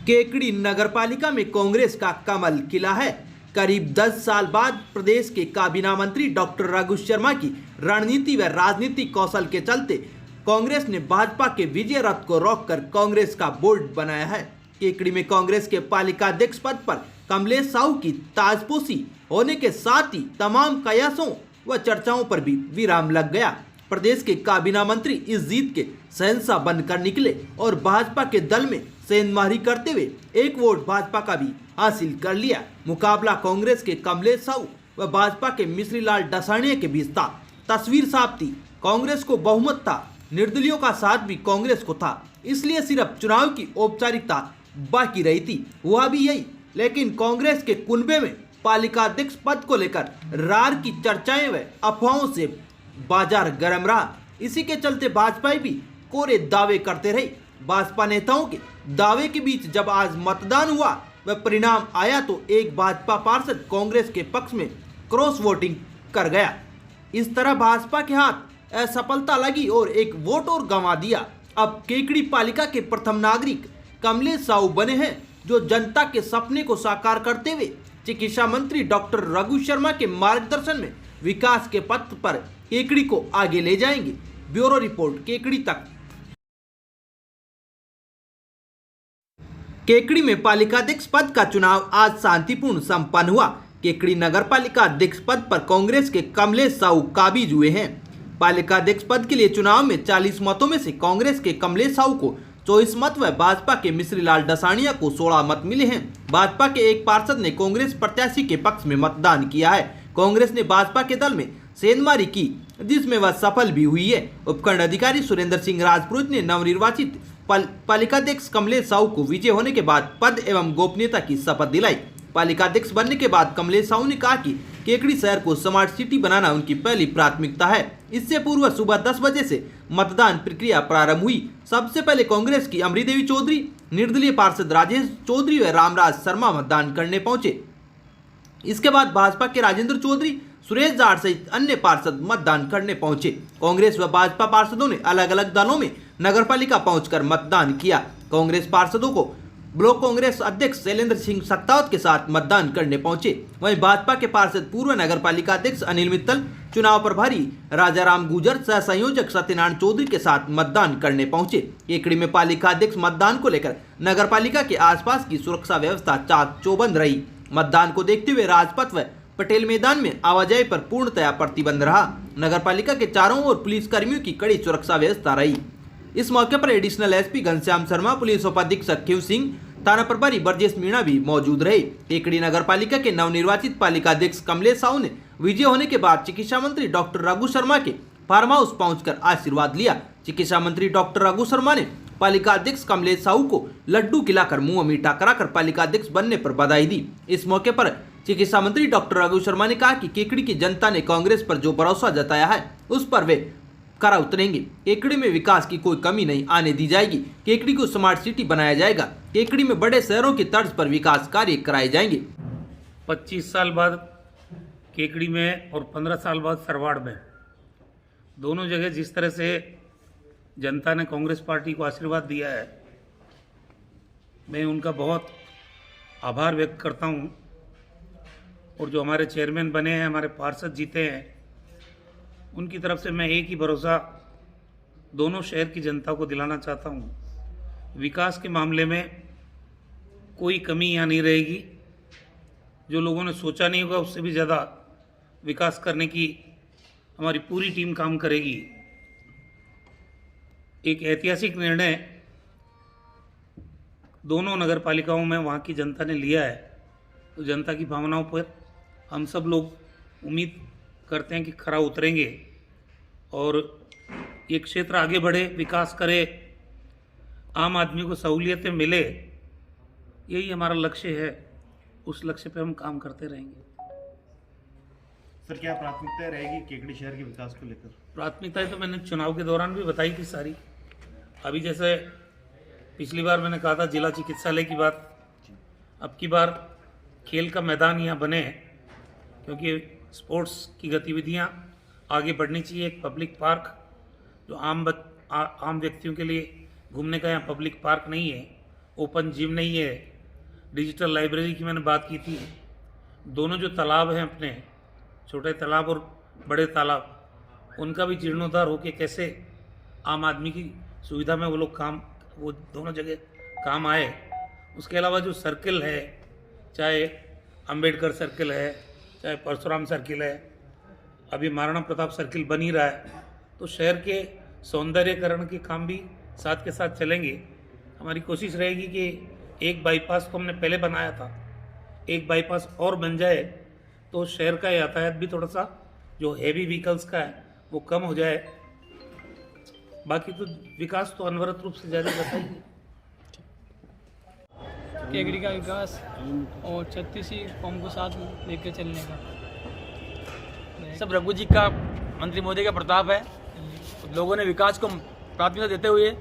केकड़ी नगरपालिका में कांग्रेस का कमल खिला है। करीब 10 साल बाद प्रदेश के काबीना मंत्री डॉक्टर रघु शर्मा की रणनीति व राजनीतिक कौशल के चलते कांग्रेस ने भाजपा के विजय रथ को रोककर कांग्रेस का बोर्ड बनाया है। केकड़ी में कांग्रेस के पालिका अध्यक्ष पद पर कमलेश साहू की ताजपोशी होने के साथ ही तमाम कयासों व चर्चाओं पर भी विराम लग गया। प्रदेश के काबीना मंत्री इस जीत के शहंशाह बनकर निकले और भाजपा के दल में सेंधमारी करते हुए एक वोट भाजपा का भी हासिल कर लिया। मुकाबला कांग्रेस के कमलेश साहू व भाजपा के मिश्री लाल डसानिया के बीच था। तस्वीर साफ थी, कांग्रेस को बहुमत था, निर्दलियों का साथ भी कांग्रेस को था, इसलिए सिर्फ चुनाव की औपचारिकता बाकी रही थी, हुआ भी यही। लेकिन कांग्रेस के कुनबे में पालिका अध्यक्ष पद को लेकर रार की चर्चाएं व अफवाहों से बाजार गर्म रहा। इसी के चलते भाजपा भी कोरे दावे करते रहे। भाजपा नेताओं के दावे के बीच जब आज मतदान हुआ व परिणाम आया तो एक भाजपा पार्षद कांग्रेस के पक्ष में क्रॉस वोटिंग कर गया। इस तरह भाजपा के हाथ असफलता लगी और एक वोट और गंवा दिया। अब केकड़ी पालिका के प्रथम नागरिक कमलेश साहू बने हैं, जो जनता के सपने को साकार करते हुए चिकित्सा मंत्री डॉक्टर रघु शर्मा के मार्गदर्शन में विकास के पथ पर केकड़ी को आगे ले जाएंगे। ब्यूरो रिपोर्ट, केकड़ी तक। केकड़ी में पालिका अध्यक्ष पद का चुनाव आज शांतिपूर्ण संपन्न हुआ। केकड़ी नगर पालिका अध्यक्ष पद पर कांग्रेस के कमलेश साहू काबिज हुए हैं। पालिका अध्यक्ष पद के लिए चुनाव में 40 मतों में से कांग्रेस के कमलेश साहू को 24 मत व भाजपा के मिश्री लाल डसानिया को 16 मत मिले हैं। भाजपा के एक पार्षद ने कांग्रेस प्रत्याशी के पक्ष में मतदान किया है। कांग्रेस ने भाजपा के दल में सेंधमारी की, जिसमें वह सफल भी हुई है। उपखंड अधिकारी सुरेंद्र सिंह राजपुरोहित ने नवनिर्वाचित पालिका अध्यक्ष कमलेश साहू को विजय होने के बाद पद एवं गोपनीयता की शपथ दिलाई। पालिका अध्यक्ष बनने के बाद कमलेश साहू ने कहा कि केकड़ी शहर को स्मार्ट सिटी बनाना उनकी पहली प्राथमिकता है। इससे पूर्व सुबह 10 बजे से मतदान प्रक्रिया प्रारंभ हुई। सबसे पहले कांग्रेस की अमरी देवी चौधरी, निर्दलीय पार्षद राजेश चौधरी व रामराज शर्मा मतदान करने पहुंचे। इसके बाद भाजपा के राजेंद्र चौधरी, सुरेश जाट सहित अन्य पार्षद मतदान करने पहुंचे। कांग्रेस व भाजपा पार्षदों ने अलग अलग दलों में नगरपालिका पहुंचकर मतदान किया। कांग्रेस पार्षदों को ब्लॉक कांग्रेस अध्यक्ष शैलेंद्र सिंह सत्तावत के साथ मतदान करने पहुंचे। वहीं भाजपा के पार्षद पूर्व नगर पालिका अध्यक्ष अनिल मित्तल, चुनाव प्रभारी राजाराम गुजर, सह संयोजक सत्यनारायण चौधरी के साथ मतदान करने पहुंचे। केकड़ी में पालिका अध्यक्ष मतदान को लेकर नगर पालिका के आसपास की सुरक्षा व्यवस्था चाक चौबंद रही। मतदान को देखते हुए राजपथ व पटेल मैदान में आवाजाही पर पूर्णतया प्रतिबंध रहा। नगर पालिका के चारों ओर पुलिस कर्मियों की कड़ी सुरक्षा व्यवस्था रही। इस मौके पर additional SP Ghanshyam Sharma, police उपाधीक्षक शिव सिंह, थाना प्रभारी ब्रजेश मीणा भी मौजूद रहे। केकड़ी नगर पालिका के नवनिर्वाचित पालिका अध्यक्ष कमलेश साहू ने विजय होने के बाद चिकित्सा मंत्री डॉक्टर रघु शर्मा के फार्म हाउस पहुंचकर आशीर्वाद लिया। चिकित्सा मंत्री डॉक्टर रघु शर्मा ने पालिका अध्यक्ष कमलेश साहू को लड्डू खिलाकर मुंह मीठा कराकर पालिका अध्यक्ष बनने पर बधाई दी। इस मौके पर चिकित्सा मंत्री डॉक्टर रघु शर्मा ने कहा कि केकड़ी की जनता ने कांग्रेस पर जो भरोसा जताया है उस पर वे खरा उतरेंगे। केकड़ी में विकास की कोई कमी नहीं आने दी जाएगी। केकड़ी को स्मार्ट सिटी बनाया जाएगा। केकड़ी में बड़े शहरों की तर्ज पर विकास कार्य कराए जाएंगे। 25 साल बाद केकड़ी में और 15 साल बाद सरवाड़ में, दोनों जगह जिस तरह से जनता ने कांग्रेस पार्टी को आशीर्वाद दिया है, मैं उनका बहुत आभार व्यक्त करता हूं। और जो हमारे चेयरमैन बने हैं, हमारे पार्षद जीते हैं, उनकी तरफ से मैं एक ही भरोसा दोनों शहर की जनता को दिलाना चाहता हूं, विकास के मामले में कोई कमी यहाँ नहीं रहेगी। जो लोगों ने सोचा नहीं होगा उससे भी ज़्यादा विकास करने की हमारी पूरी टीम काम करेगी। एक ऐतिहासिक निर्णय दोनों नगर पालिकाओं में वहाँ की जनता ने लिया है, तो जनता की भावनाओं पर हम सब लोग उम्मीद करते हैं कि खरा उतरेंगे और ये क्षेत्र आगे बढ़े, विकास करे, आम आदमी को सहूलियतें मिले, यही हमारा लक्ष्य है। उस लक्ष्य पे हम काम करते रहेंगे। सर, क्या प्राथमिकता रहेगी केकड़ी शहर के विकास को लेकर? प्राथमिकताएं तो मैंने चुनाव के दौरान भी बताई थी सारी। अभी जैसे पिछली बार मैंने कहा था जिला चिकित्सालय की बात, अब की बार खेल का मैदान यहाँ बने, क्योंकि स्पोर्ट्स की गतिविधियाँ आगे बढ़नी चाहिए। एक पब्लिक पार्क जो आम व्यक्तियों के लिए घूमने का यहाँ पब्लिक पार्क नहीं है, ओपन जिम नहीं है, डिजिटल लाइब्रेरी की मैंने बात की थी। दोनों जो तालाब हैं अपने, छोटे तालाब और बड़े तालाब, उनका भी जीर्णोद्धार होके कैसे आम आदमी की सुविधा में वो दोनों जगह काम आए। उसके अलावा जो सर्किल है, चाहे अंबेडकर सर्किल है, चाहे परशुराम सर्किल है, अभी महाराणा प्रताप सर्किल बन ही रहा है, तो शहर के सौंदर्यीकरण के काम भी साथ के साथ चलेंगे। हमारी कोशिश रहेगी कि एक बाईपास को हमने पहले बनाया था, एक बाईपास और बन जाए तो शहर का यातायात भी थोड़ा सा जो हैवी व्हीकल्स का है वो कम हो जाए। बाकी तो विकास तो अनवरत रूप से जारी रहता ही है। केकड़ी का विकास और 36 कौम को साथ लेकर चलने का सब रघु जी का, मंत्री महोदय का प्रताप है। लोगों ने विकास को प्राथमिकता देते हुए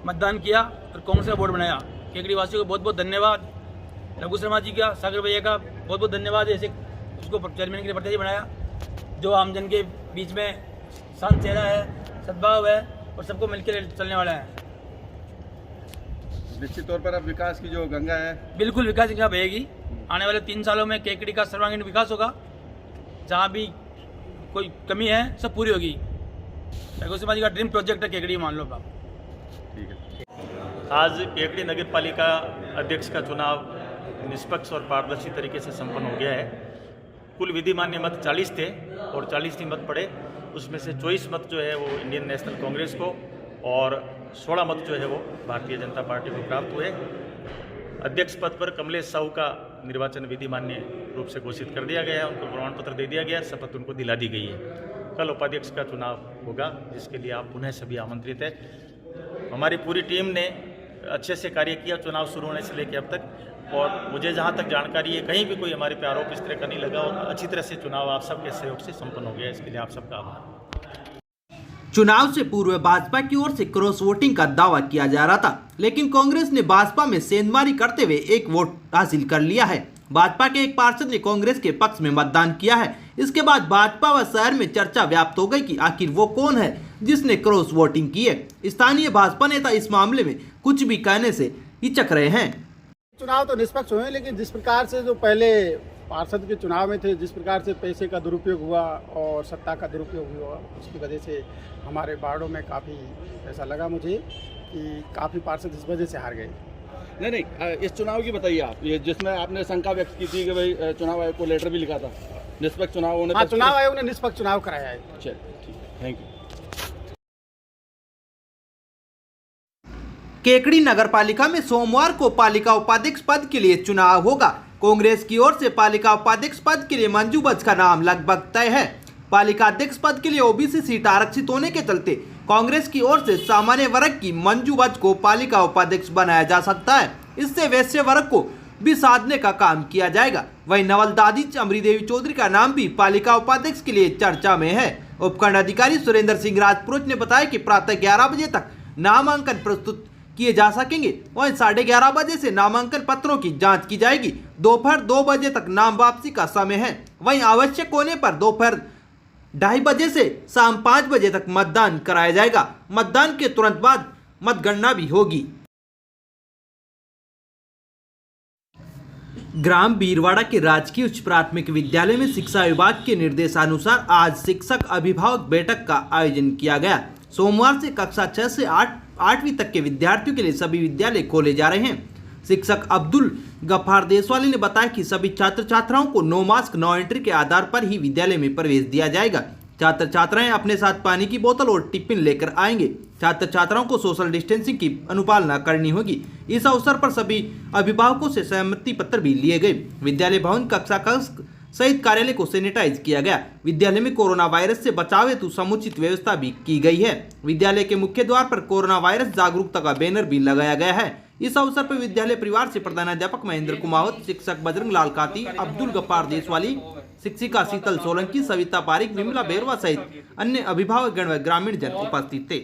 मतदान किया और कांग्रेस का वोट बनाया। केकड़ी वासियों को बहुत बहुत धन्यवाद। रघु शर्मा जी का, सागर भैया का बहुत बहुत धन्यवाद, ऐसे उसको चेयरमैन के लिए प्रत्याशी बनाया, जो आमजन के बीच में शांत चेहरा है, सद्भाव है और सबको मिलकर चलने वाला है। निश्चित तौर पर अब विकास की जो गंगा है, बिल्कुल विकास की गंगा बहेगी। आने वाले 3 सालों में केकड़ी का सर्वांगीण विकास होगा। जहाँ भी कोई कमी है सब पूरी होगी। रघु शर्मा जी का ड्रीम प्रोजेक्ट है केकड़ी, मान लो आप। ठीक है। आज केकड़ी नगर पालिका अध्यक्ष का चुनाव निष्पक्ष और पारदर्शी तरीके से संपन्न हो गया है। कुल विधिमान्य मत 40 थे और 40 ही मत पड़े। उसमें से 24 मत जो है वो इंडियन नेशनल कांग्रेस को और 16 मत जो है वो भारतीय जनता पार्टी को प्राप्त हुए। अध्यक्ष पद पर कमलेश साहू का निर्वाचन विधिमान्य रूप से घोषित कर दिया गया है। उनको प्रमाण पत्र दे दिया गया, शपथ उनको दिला दी गई है। कल उपाध्यक्ष का चुनाव होगा, जिसके लिए आप पुनः सभी आमंत्रित हैं। हमारी पूरी टीम ने अच्छे से कार्य किया चुनाव शुरू होने से लेकर अब तक, और मुझे जहां तक जानकारी है कहीं भी कोई हमारे पे आरोप इस तरह का नहीं लगा और अच्छी तरह से चुनाव आप सबके सहयोग से संपन्न हो गया। इसके लिए आप सबका आभार। चुनाव से पूर्व भाजपा की ओर से क्रॉस वोटिंग का दावा किया जा रहा था, लेकिन कांग्रेस ने भाजपा में सेंधमारी करते हुए एक वोट हासिल कर लिया है। भाजपा के एक पार्षद ने कांग्रेस के पक्ष में मतदान किया है। इसके बाद भाजपा व शहर में चर्चा व्याप्त हो गई कि आखिर वो कौन है जिसने क्रॉस वोटिंग की है। स्थानीय भाजपा नेता इस मामले में कुछ भी कहने से हिचक रहे हैं। चुनाव तो निष्पक्ष हुए, लेकिन जिस प्रकार से जो पहले पार्षद के चुनाव में थे, जिस प्रकार से पैसे का दुरुपयोग हुआ और सत्ता का दुरुपयोग हुआ, उसकी वजह से हमारे वार्डों में काफ़ी ऐसा लगा मुझे कि काफ़ी पार्षद इस वजह से हार गए। नहीं, इस चुनाव की बताइए आप, ये जिसमें आपने शंका व्यक्त की थी कि भाई चुनाव आयोग को लेटर भी लिखा था, निष्पक्ष चुनाव होने। हाँ, चुनाव आयोग ने निष्पक्ष चुनाव कराया है। चलिए, ठीक है, थैंक यू। केकड़ी नगर पालिका में सोमवार को पालिका उपाध्यक्ष पद के लिए चुनाव होगा। कांग्रेस की ओर से पालिका उपाध्यक्ष पद के लिए मंजू बज का नाम लगभग तय है। पालिका अध्यक्ष पद के लिए ओबीसी सीट आरक्षित होने के चलते कांग्रेस की ओर से सामान्य वर्ग की मंजू बज को पालिका उपाध्यक्ष बनाया जा सकता है। इससे वैश्य वर्ग को भी साधने का काम किया जाएगा। वहीं नवलदादी अमरी देवी चौधरी का नाम भी पालिका उपाध्यक्ष के लिए चर्चा में है। उपखंड अधिकारी सुरेंद्र सिंह राजपुरोहित ने बताया कि प्रातः 11 बजे तक नामांकन प्रस्तुत किए जा सकेंगे। वहीं 11:30 बजे से नामांकन पत्रों की जांच की जाएगी। दोपहर 2 बजे तक नाम वापसी का समय है। वहीं आवश्यक होने पर दोपहर 2:30 बजे से शाम 5 बजे तक मतदान कराया जाएगा। मतदान के तुरंत बाद मतगणना भी होगी। ग्राम बीरवाड़ा के राजकीय उच्च प्राथमिक विद्यालय में शिक्षा विभाग के निर्देशानुसार आज शिक्षक अभिभावक बैठक का आयोजन किया गया। सोमवार से कक्षा 6 से 8वीं तक के विद्यार्थियों के लिए सभी विद्यालय खोले जा रहे हैं। शिक्षक अब्दुल गफ्फार देशवाली ने बताया कि सभी छात्र छात्राओं को नो मास्क नो एंट्री के आधार पर ही विद्यालय में प्रवेश दिया जाएगा। छात्र छात्राएं अपने साथ पानी की बोतल और टिफिन लेकर आएंगे। छात्र छात्राओं को सोशल डिस्टेंसिंग की अनुपालना करनी होगी। इस अवसर पर सभी अभिभावकों से सहमति पत्र भी लिए गए। विद्यालय भवन कक्षा कक्ष सहित कार्यालय को सैनिटाइज किया गया। विद्यालय में कोरोना वायरस से बचाव हेतु समुचित व्यवस्था भी की गई है। विद्यालय के मुख्य द्वार पर कोरोना वायरस जागरूकता का बैनर भी लगाया गया है। इस अवसर पर विद्यालय परिवार से प्रधानाध्यापक महेंद्र कुमावत, शिक्षक बजरंग लाल काती, अब्दुल गफ्फार देशवाली, शिक्षिका शीतल सोलंकी, सविता पारिक, विमला बेरवा सहित अन्य अभिभावक गण व ग्रामीण जन उपस्थित थे।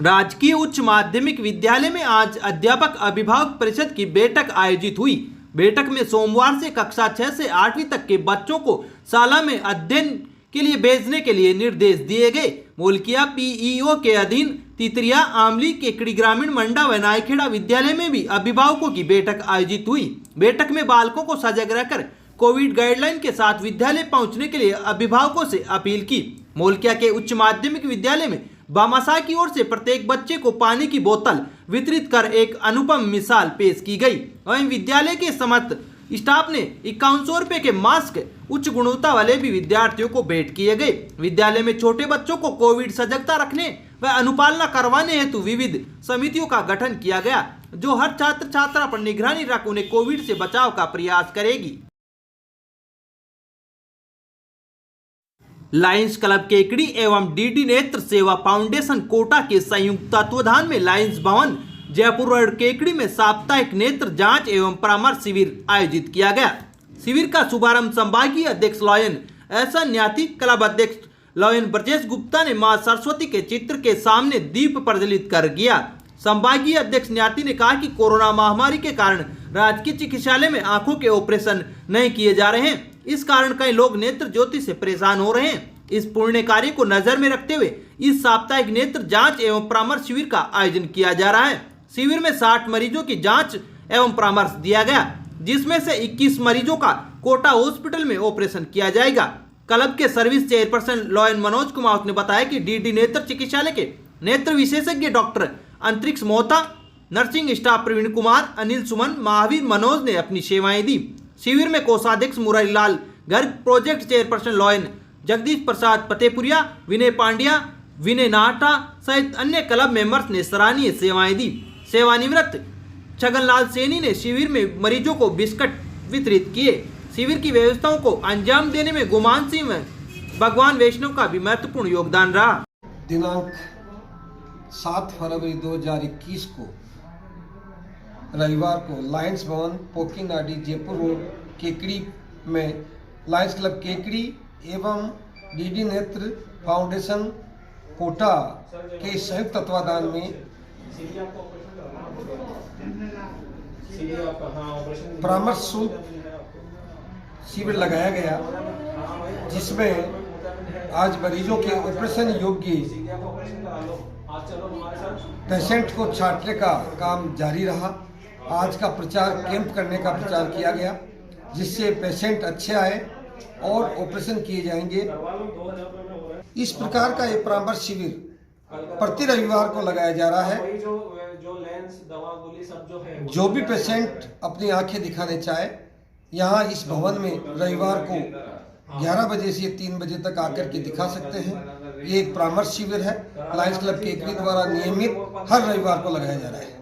राजकीय उच्च माध्यमिक विद्यालय में आज अध्यापक अभिभावक परिषद की बैठक आयोजित हुई। बैठक में सोमवार से कक्षा 6 से 8वीं तक के बच्चों को शाला में अध्ययन के लिए भेजने के लिए निर्देश दिए गए। मोलकिया पीईओ के अधीन तितरिया, आमली, केकड़ी ग्रामीण, मंडा व नायखेड़ा विद्यालय में भी अभिभावकों की बैठक आयोजित हुई। बैठक में बालकों को सजग रहकर कोविड गाइडलाइन के साथ विद्यालय पहुंचने के लिए अभिभावकों से अपील की। मोलकिया के उच्च माध्यमिक विद्यालय में बामासा की ओर से प्रत्येक बच्चे को पानी की बोतल वितरित कर एक अनुपम मिसाल पेश की गई। वहीं विद्यालय के समस्त स्टाफ ने 5100 रुपए के मास्क उच्च गुणवत्ता वाले भी विद्यार्थियों को भेंट किए गए। विद्यालय में छोटे बच्चों को कोविड सजगता रखने व अनुपालना करवाने हेतु विविध समितियों का गठन किया गया, जो हर छात्र छात्रा पर निगरानी रख उन्हें कोविड से बचाव का प्रयास करेगी। लायंस क्लब केकड़ी एवं डीडी नेत्र सेवा फाउंडेशन कोटा के संयुक्त तत्वाधान में लायंस भवन जयपुर रोड केकड़ी में साप्ताहिक नेत्र जांच एवं परामर्श शिविर आयोजित किया गया। शिविर का शुभारंभ संभागीय अध्यक्ष लॉयन ऐसा न्याती, क्लब अध्यक्ष लॉयन ब्रजेश गुप्ता ने मां सरस्वती के चित्र के सामने दीप प्रज्वलित कर किया। संभागीय अध्यक्ष न्याती ने कहा कि कोरोना महामारी के कारण राजकीय चिकित्सालय में आंखों के ऑपरेशन नहीं किए जा रहे हैं। इस कारण कई लोग नेत्र ज्योति से परेशान हो रहे हैं। इस पुण्य कार्य को नजर में रखते हुए इस साप्ताहिक नेत्र जांच एवं परामर्श शिविर का आयोजन किया जा रहा है। शिविर में 60 मरीजों की जांच एवं परामर्श दिया गया, जिसमें से 21 मरीजों का कोटा हॉस्पिटल में ऑपरेशन किया जाएगा। क्लब के service chairperson lion Manoj Kumar ने बताया कि डीडी नेत्र चिकित्सालय के नेत्र विशेषज्ञ doctor Antariksh Mohta, nursing staff Praveen Kumar, Anil Suman, Mahavir Manoj ने अपनी सेवाएं दी। शिविर में कोषाध्यक्ष Murarilal Garg, project chairperson lion Jagdish Prasad Fatehpuria, Vinay Pandya, Vinay Nahata सहित अन्य क्लब मेंबर्स ने सराहनीय सेवाएं दी। सेवानिवृत्त छगनलाल सैनी ने शिविर में मरीजों को बिस्किट वितरित किए। शिविर की व्यवस्थाओं को अंजाम देने में गुमान सिंह भगवान वैष्णव का भी महत्वपूर्ण योगदान रहा। दिनांक 7 फरवरी 2021 को रविवार को लायंस भवन पोकिंग नाडी जयपुर रोड केकड़ी में लायंस क्लब केकड़ी एवं डीडी नेत्र फाउंडेशन कोटा के संयुक्त तत्वाधान में परामर्श शुल्क शिविर लगाया गया, जिसमें आज मरीजों के ऑपरेशन योग्य पेशेंट को छांटने का काम जारी रहा। आज का प्रचार कैंप करने का प्रचार किया गया, जिससे पेशेंट अच्छे आए और ऑपरेशन किए जाएंगे। इस प्रकार का ये परामर्श शिविर प्रति रविवार को लगाया जा रहा है। जो भी पेशेंट अपनी आंखें दिखाने चाहे, यहाँ इस भवन में रविवार को 11 बजे से 3 बजे तक आकर के दिखा सकते हैं। ये एक परामर्श शिविर है, लायंस क्लब केकड़ी द्वारा नियमित हर रविवार को लगाया जा रहा है।